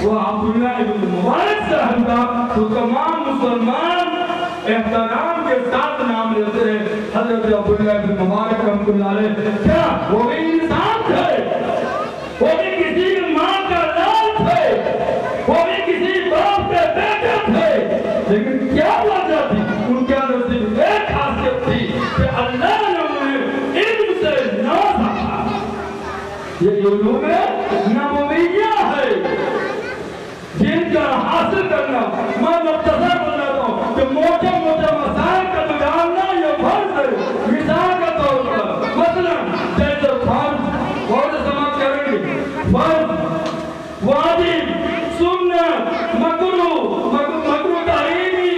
وہ عبداللہ ابن مبارک صاحب کا، تو تمام مسلمان احترام کے ساتھ نام لیتے ہیں حضرت عبداللہ ابن مبارک رحمۃ اللہ علیہ۔ کیا وہ بھی انسان تھے؟ وہ بھی کسی ماں کا لال تھے؟ وہ بھی کسی باپ کے بیٹے تھے؟ لیکن کیا وجہ تھی؟ ان کے اندر صرف ایک خاصیت تھی کہ اللہ نے انہیں علم سے نوازا تھا۔ یہ علوم نبویہ ہے جن کا حاصل کرنا، میں مختصر بول رہا ہوں کہ موٹے مسائل کا بگاڑنا یہ فرض ہے۔ مثال کے طور پر مثلا جیسے فرض اور سماعت کریں گے، فرض، واجب، سنت، مکروہ تحریمی،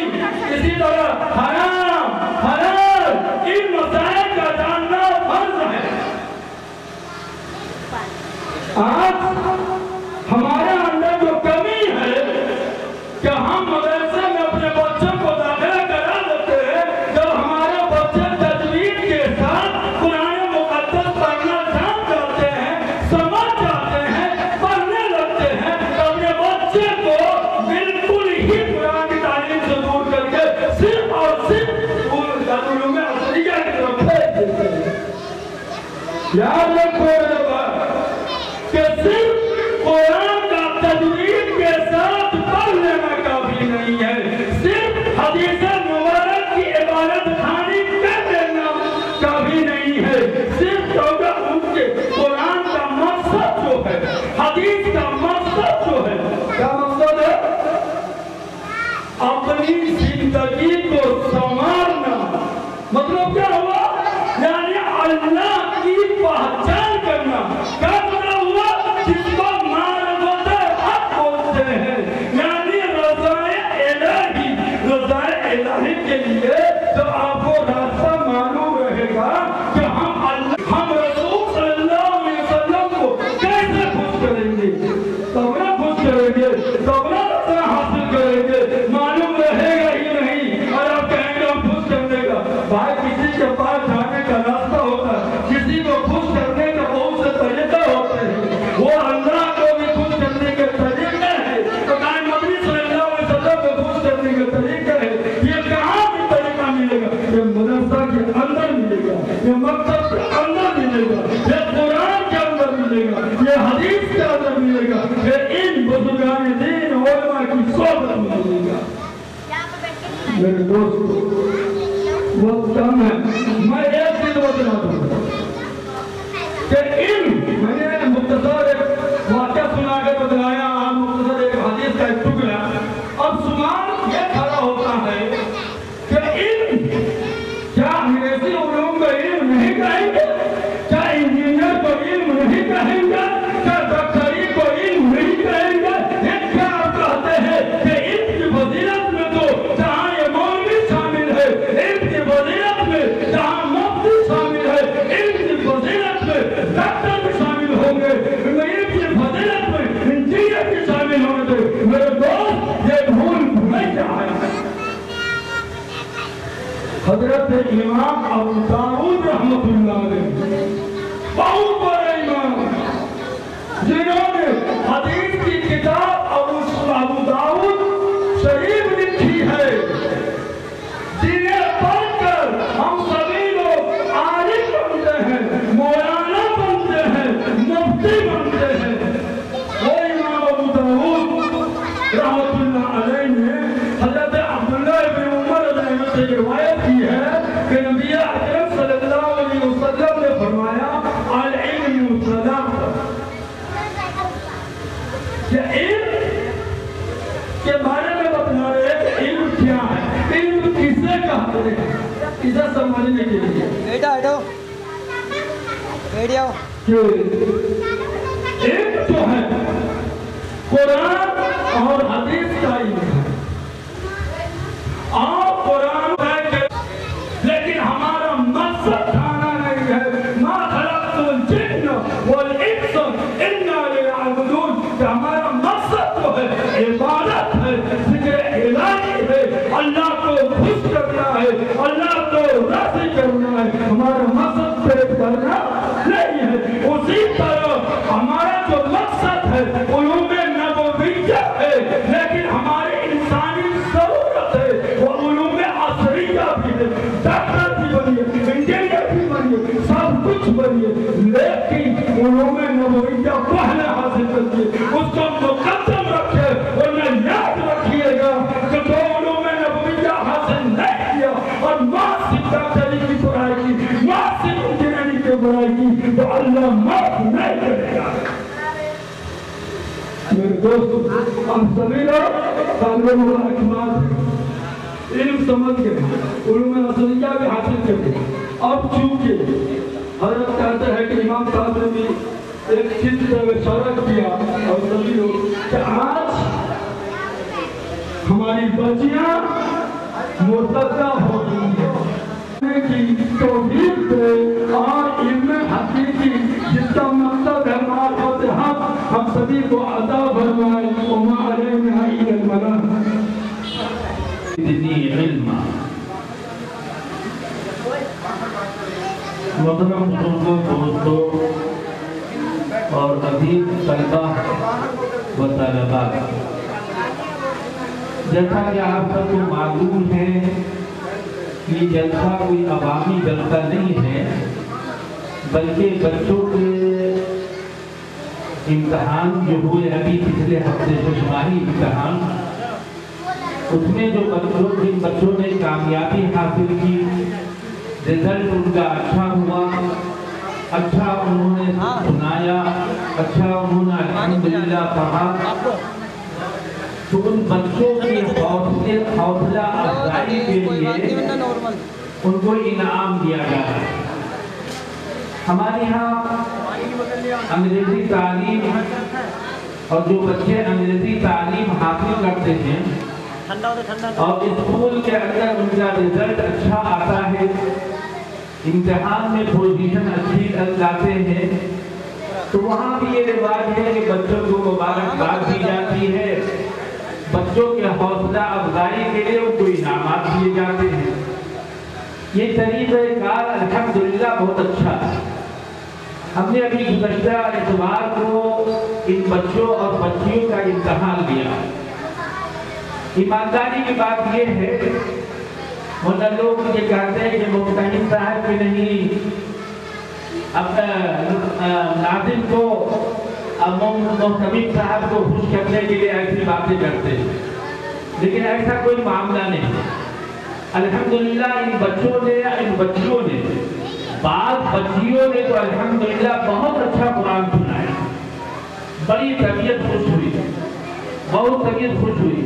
اسی طرح حرام، حلال، ان مسائل کا جاننا فرض ہے۔ آج ہمارے اندر جو کمی یاد رکھو کہ صرف قرآن کا تجوید کے ساتھ پڑھ لینا کافی نہیں ہے، صرف حدیث مبارک کی عبادت خانی کر لینا کافی نہیں ہے، صرف ان کے قرآن کا مقصد جو ہے، حدیث کا مقصد جو ہے، کیا مقصد ہے؟ اپنی زندگی کو سنوارنا۔ مطلب کیا ہوا؟ یعنی اللہ کی پہچان کرنا۔ کیا مطلب ہوا؟ جس کو معرفت حق بولتے ہیں، یعنی رضائے الہی۔ رضائے الہی کے لیے تو آپ کو راستہ معلوم رہے گا کہ ہم رسول صلی اللہ علیہ وسلم کو کیسے خوش کریں گے، کبنا خوش کریں گے، کبنا رضا حاصل کریں گے، معلوم رہے گا ہی نہیں۔ اور آپ کہیں گے ہم خوش کرنے کا، بھائی کسی کے پاس جانے کا راستہ ہوتا ہے، کسی کو خوش کرنے کا بہت سے طریقہ ہوتے ہیں، وہ اللہ کو بھی خوش کرنے کے طریقے ہیں، تو کہیں نبی صلی اللہ علیہ وسلم کو خوش کرنے کے طریقے ہیں۔ یہ کہاں بھی طریقہ ملے گا؟ یہ مدرسہ کے اندر ملے گا، یہ مکتب کے اندر ملے گا، یہ قرآن کے اندر ملے گا، یہ حدیث کے اندر ملے گا، یہ ان بزرگان دین علماء کی صحبت میں ملے گا۔ میرے دوست وقت کم ہے، میں ایک چیز بتلا دوں کہ میں نے مختصر ایک واقعہ سنا کے بتلایا، مختصر ایک حدیث کا ایک ٹکڑا۔ اب سوال یہ کھڑا ہوتا ہے کہ کیا انگریزی علوم کا علم نہیں کہیں گے؟ کیا انجینئر کو علم نہیں کہیں گے؟ کیا ڈاکٹری کو علم نہیں کہیں گے؟ یہ کیا آپ کہتے ہیں کہ علم کی فضیلت میں تو جہاں یہ مولوی شامل ہے، علم کی فضیلت میں جہاں مفتی شامل ہے، علم کی فضیلت میں ڈاکٹر بھی شامل ہوں گے، علم کی فضیلت میں انجینئر بھی شامل ہوں گے۔ میرے دوست یہ بھول نہیں ہے۔ حضرت امام ابو داؤد رحمۃ اللہ علیہ بہت بڑے امام جنہوں نے حدیث کی کتاب ابو داؤد شریف لکھی ہے، جنہیں پڑھ کر ہم سبھی لوگ عالم بنتے ہیں، مولانا بنتے ہیں، مفتی بنتے ہیں۔ وہ امام ابو داؤد رحمۃ اللہ علیہ نے حضرت عبداللہ بن عمر رضی اللہ عنہ سے روایت کی ہے کہ نبی اکرم صلی اللہ علیہ وسلم نے فرمایا العلم ثلاثہ، کہ علم کے بارے میں بتلا رہے ہیں کہ علم کیا ہے، علم کسے کہتے ہیں، اسے سمجھنے کے لیے کہ علم جو ہے قرآن اور حدیث کا علم ہے، اور قرآن ہے لیکن ہمارا مقصد کھانا نہیں ہے۔ ما خلقت الجن والانس الا لیعبدون، کہ ہمارا مقصد تو ہے عبادت ہے، ذکر الہی ہے، اللہ کو خوش کرنا ہے، اللہ کو راضی کرنا ہے، ہمارا مقصد پیٹ کرنا نہیں ہے۔ اسی طرح ہمارا جو مقصد ہے علوم نبویہ ہے، لیکن ہماری انسانی ضرورت ہے وہ علوم عصریہ بھی ہے، ڈاکٹر بھی بنیے، انجینئر بھی بنیے، سب کچھ بنیے، لیکن علوم نبویہ پہلے حاصل کریے، اس کو مقدم رکھے، ورنہ یاد رکھیے گا کہ جو علوم نبویہ حاصل نہیں کیا اور معصب ڈاکٹری کی پڑھائی کی، معصب انجینئرنگ کی پڑھائی کی، تو اللہ معاف نہیں کرے گا۔ میرے دوست ہم سبھی لوگ طالب اکمال علم سمجھ گئے، علوم عصریہ بھی حاصل کر گئے۔ اب چونکہ حضرت کہتے ہیں کہ امام صاحب نے بھی ایک چیز پر اشارہ کیا اور سبھی لوگ کہ آج ہماری بچیاں مرتدہ ہو گئی ہیں کی توحید پہ اور علم حقیقی جس کا مقصد ہے معرفت حق، ہم سبھی کو عطا فرمائے۔ وما علینا الا البلاغ۔ زدنی علما۔ محترم بزرگوں، دوستوں اور عزیز طلبہ و طالبات، جیسا کہ آپ سب کو معلوم ہے یہ جلسہ کوئی عوامی جلسہ نہیں ہے، बल्कि बच्चों के इम्तहान जो हुए अभी पिछले हफ्ते से शुमारी इम्तहान, उसमें जो जिन बच्चों ने कामयाबी हासिल की, रिजल्ट उनका अच्छा हुआ, अच्छा उन्होंने सुनाया, अच्छा उन्होंने अल्हम्दुलिल्लाह पढ़ा, तो उन बच्चों की हौसला अफजाई के लिए उनको इनाम दिया जा रहा है। हमारे यहाँ अंग्रेजी तालीम और जो बच्चे अंग्रेजी तालीम हासिल करते हैं और स्कूल के अंदर उनका रिजल्ट अच्छा आता है, इम्तिहान में पोजीशन अच्छी लाते हैं, तो वहाँ भी ये रिवाज है कि बच्चों को मुबारकबाद दी जाती है, बच्चों के हौसला अफजाई के लिए उनको इनामात दिए जाते हैं। ये तरीक़ेकार अल्हम्दुलिल्लाह बहुत अच्छा है। हमने अभी गुज़श्ता इतवार को इन बच्चों और बच्चियों का इम्तिहान लिया। ईमानदारी की बात ये है, वरना लोग ये कहते हैं कि मुफ्ती साहब की नहीं, अब नाज़िम को मुफ्ती साहब को खुश करने के लिए ऐसी बातें करते हैं, लेकिन ऐसा कोई मामला नहीं। अल्हम्दुलिल्लाह इन बच्चों ने, इन बच्चियों ने, बाद बच्चियों ने तो अल्हम्दुलिल्लाह बहुत अच्छा कुरान सुनाया, बड़ी तबीयत खुश हुई, बहुत तबीयत खुश हुई,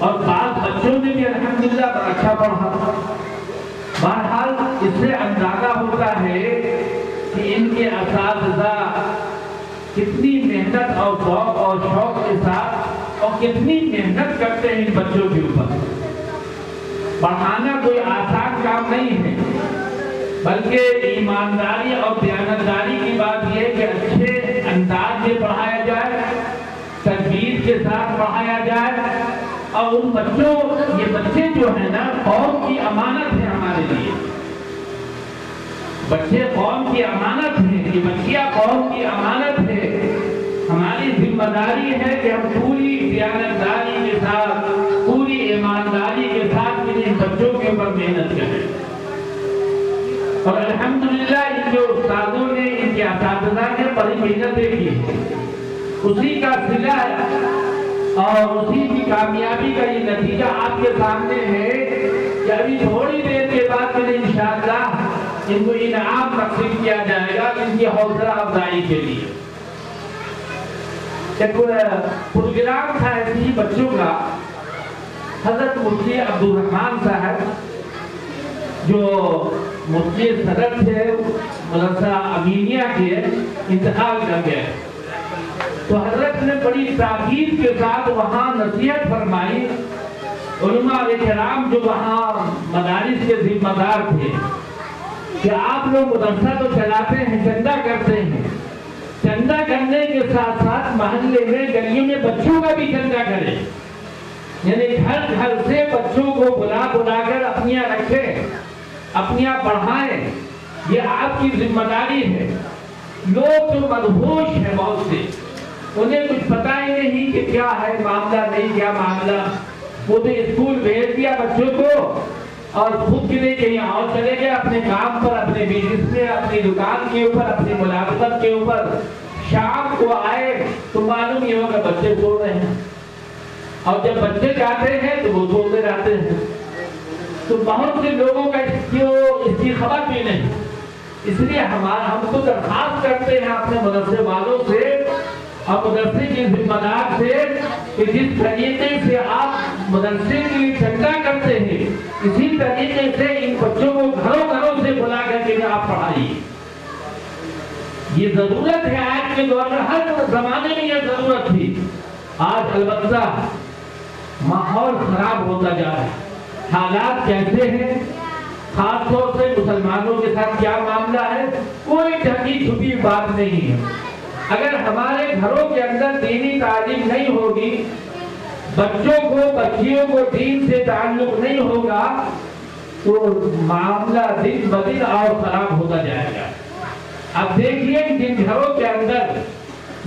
और बाद बच्चों ने भी अल्हम्दुलिल्लाह अच्छा पढ़ा। बहरहाल इससे अंदाजा होता है कि इनके असातिज़ा कितनी मेहनत और शौक के साथ और कितनी मेहनत करते हैं इन बच्चों के ऊपर। पढ़ाना कोई आसान काम नहीं है, बल्कि ईमानदारी और दयानतदारी की बात यह है कि अच्छे अंदाज में पढ़ाया जाए, तदबीर के साथ पढ़ाया जाए, और उन बच्चों, ये बच्चे जो है ना, कौम की अमानत है हमारे लिए। बच्चे कौम की अमानत है, ये बच्चियां कौम की अमानत है। हमारी जिम्मेदारी है कि हम पूरी दयानतदारी के साथ, पूरी ईमानदारी के साथ इन बच्चों के ऊपर मेहनत करें। और अल्हम्दुलिल्लाह इनके उस्तादों ने, इनके असातिज़ा ने बड़ी मेहनतें की, उसी का सिला है और उसी की कामयाबी का ये नतीजा आपके सामने है कि अभी थोड़ी देर के बाद में इंशाअल्लाह इनको इनाम तक़सीम किया जाएगा इनकी हौसला अफजाई के लिए। एक प्रोग्राम था ऐसी बच्चों का, हज़रत मुफ्ती अब्दुल रहमान साहब जो मुफ्ती सदर थे मदरसा अमीनिया के, इंतकाल कर गए, तो हजरत ने बड़ी ताकीद के साथ वहाँ नसीहत फरमाई। उलमा इकराम जो वहाँ मदारिस के जिम्मेदार थे कि आप लोग मदरसा तो चलाते हैं, चंदा करते हैं, चंदा करने के साथ साथ मोहल्ले में, गलियों में बच्चों का भी चंदा करें, यानी घर घर से बच्चों को बुला कर अपनियाँ रखें, अपनियाँ पढ़ाएं, ये आपकी जिम्मेदारी है। लोग तो मदहोश हैं बहुत से, उन्हें कुछ पता ही नहीं कि क्या है मामला, नहीं क्या मामला, वो तो स्कूल भेज दिया बच्चों को और खुद के लिए कहीं और चले गए अपने काम पर, अपने बिजनेस में, अपनी दुकान के ऊपर, अपनी मुलाजमत के ऊपर। शाम को आए तो मालूम ये होगा बच्चे सो रहे हैं, और जब बच्चे जाते हैं तो वो सोते रहते हैं। तो बहुत से लोगों का इसकी खबर भी नहीं, इसलिए हमको दरखास्त करते हैं अपने मदरसे वालों से और मदरसे के जिम्मेदार से कि जिस तरीके से आप मदरसे के लिए चंदा करते हैं, इसी तरीके से इन बच्चों को घरों घरों से बुला करके आप पढ़ाइए। ये जरूरत है आज के दौर में, हर जमाने में ये जरूरत थी। आज अलबत्ता माहौल खराब होता जा रहा है, हालात कैसे हैं, खास तौर से मुसलमानों के साथ क्या मामला है, कोई ढकी छुपी बात नहीं है। अगर हमारे घरों के अंदर दीनी तालीम नहीं होगी, बच्चों को, बच्चियों को दीन से ताल्लुक नहीं होगा, तो मामला दिन ब दिन और खराब होता जाएगा। अब देखिए जिन घरों के अंदर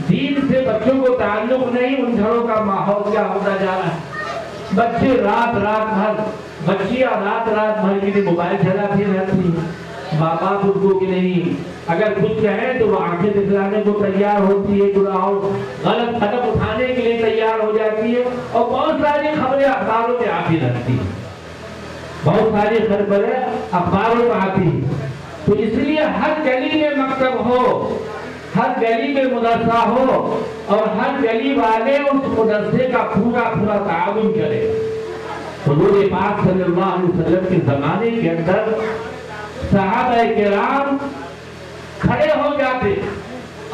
दीन से बच्चों को ताल्लुक नहीं, उन घरों का माहौल क्या होता जा रहा है। बच्चे रात भर, बच्चियां रात भर के लिए मोबाइल चलाती रहती है, माँ बाप उनको कि नहीं, अगर कुछ कहें तो वो आंखें दिखलाने को तैयार होती है, और गलत कदम उठाने के लिए तैयार हो जाती है, और बहुत सारी खबरें अखबारों में आती रहती है, बहुत सारी खबरें अखबारों में आती है। तो इसलिए हर गली में मकतब हो, हर गली में मदरसा हो, और हर गली वाले उस मदरसे का पूरा पूरा ताउन करे। हुजूर पाक सल्लल्लाहु अलैहि वसल्लम के ज़माने के अंदर सहाबा किराम खड़े हो जाते,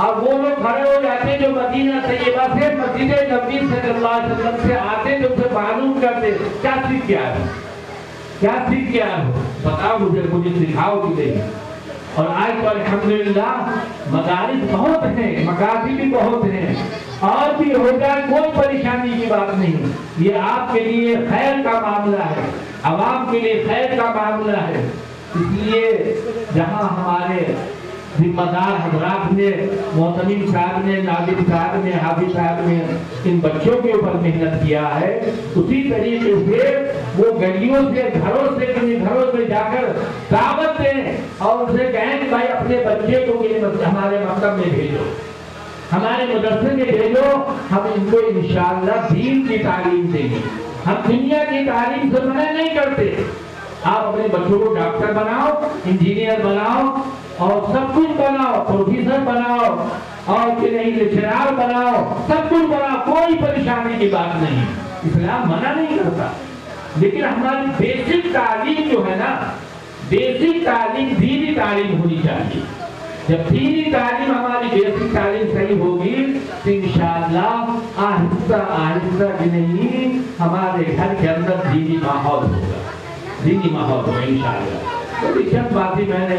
और वो लोग खड़े हो जाते जो मदीना तैयबा से मस्जिद नबी सल्लल्लाहु अलैहि वसल्लम से आते, तो उसे मालूम करते क्या सीख के आए, क्या सीख के आए हो, बताओ मुझे सिखाओ कि नहीं। और आज तो अल्हम्दुलिल्लाह मदारिस बहुत हैं, मकासी भी बहुत हैं, और भी हो जाए कोई परेशानी की बात नहीं। ये आपके लिए खैर का मामला है, अवाम के लिए खैर का मामला है। इसलिए जहाँ हमारे जिम्मेदार हजरात ने, मोहतमिम साहब ने, नादिम साहब ने, हाफिज साहब ने इन बच्चों के ऊपर मेहनत किया है, उसी तरीके से वो गलियों से, घरों से जाकर दावत दें और उनसे कहें कि भाई अपने बच्चे को हमारे मकतब में भेजो, हमारे मदरसे में भेजो, हम इनको इंशाअल्लाह दीन की तालीम देंगे। हम दुनिया की तालीम से मना नहीं करते। आप अपने बच्चों को डॉक्टर बनाओ, इंजीनियर बनाओ, और सब कुछ बनाओ, प्रोफेसर बनाओ, और कि नहीं लेक्चरर बनाओ, सब कुछ बनाओ, कोई परेशानी की बात नहीं, इस्लाम मना नहीं करता। लेकिन हमारी बेसिक तालीम जो है ना, बेसिक तालीम दीनी तालीम होनी चाहिए। जब दीनी तालीम हमारी बेसिक तालीम सही होगी तो इंशाअल्लाह आहिस्ता आहिस्ता कि नहीं हमारे घर के अंदर दीनी माहौल होगा, दीनी माहौल होगा इंशाअल्लाह। तो चंद बातें मैंने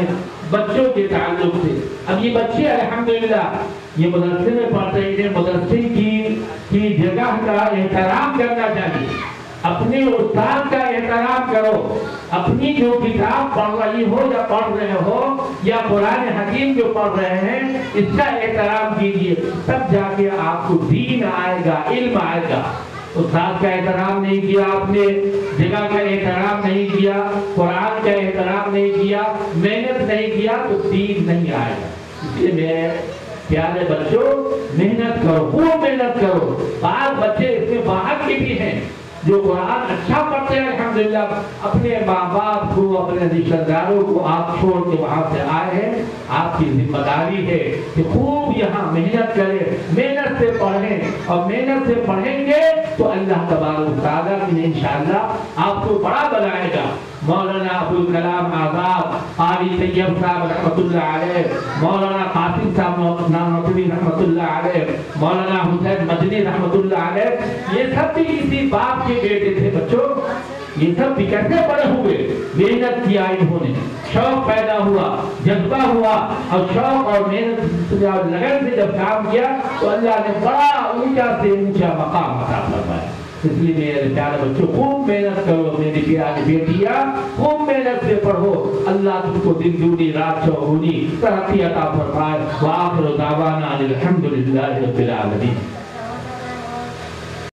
बच्चों के ताल्लुक से, अब ये बच्चे अल्हम्दुलिल्लाह ये मदरसे में पढ़ते हैं, मदरसे की जगह का एहतराम करना चाहिए, अपने उस्ताद का एहतराम करो, अपनी जो किताब पढ़ रही हो या पढ़ रहे हो या कुरान हकीम जो पढ़ रहे हैं इसका एहतराम कीजिए, तब जाके आपको दीन आएगा, इल्म आएगा। उस्ताद का एहतराम नहीं किया आपने, जगह का एहतराम नहीं किया, कुरान का एहतराम नहीं किया, मेहनत नहीं किया, तो दीन नहीं आएगा। इसलिए मैं प्यारे बच्चों मेहनत करो, खूब मेहनत करो। बाहर बच्चे इसमें बाहर के भी हैं जो कुरान अच्छा पढ़ते हैं अल्हम्दुलिल्लाह, अपने माँ बाप को, अपने रिश्तेदारों को आप छोड़ के वहाँ से आए हैं, आपकी जिम्मेदारी है कि खूब यहाँ मेहनत करें, मेहनत से पढ़ें, और मेहनत से पढ़ेंगे तो अल्लाह तबारक व तआला इंशाअल्लाह आपको बड़ा बनाएगा। मौलाना अबुल कलाम आजाद, क़ारी तैयब साहब रहमतुल्लाह अलैह, मौलाना कासिम साहब नानवी रहमतुल्लाह अलैह, मौलाना हुसैन मदनी रहमतुल्लाह अलैह, ये सब भी इसी बाप के बेटे थे बच्चों। ये सब भी कैसे बड़े हुए, मेहनत किया इन्होंने, शौक पैदा हुआ, जज्बा हुआ, और शौक और मेहनत लगन से जब काम किया तो अल्लाह ने बड़ा ऊंचा से ऊंचा मकाम अता फरमाया। इसलिए मेरे प्यारे बच्चों खूब मेहनत करो, मेरी प्यारी बेटियां खूब मेहनत से पढ़ो, अल्लाह तुमको दिन दूनी रात चौगुनी तरक्की अता फरमाए। व आखिर दावाना अनिल हम्दुलिल्लाहि रब्बिल आलमीन।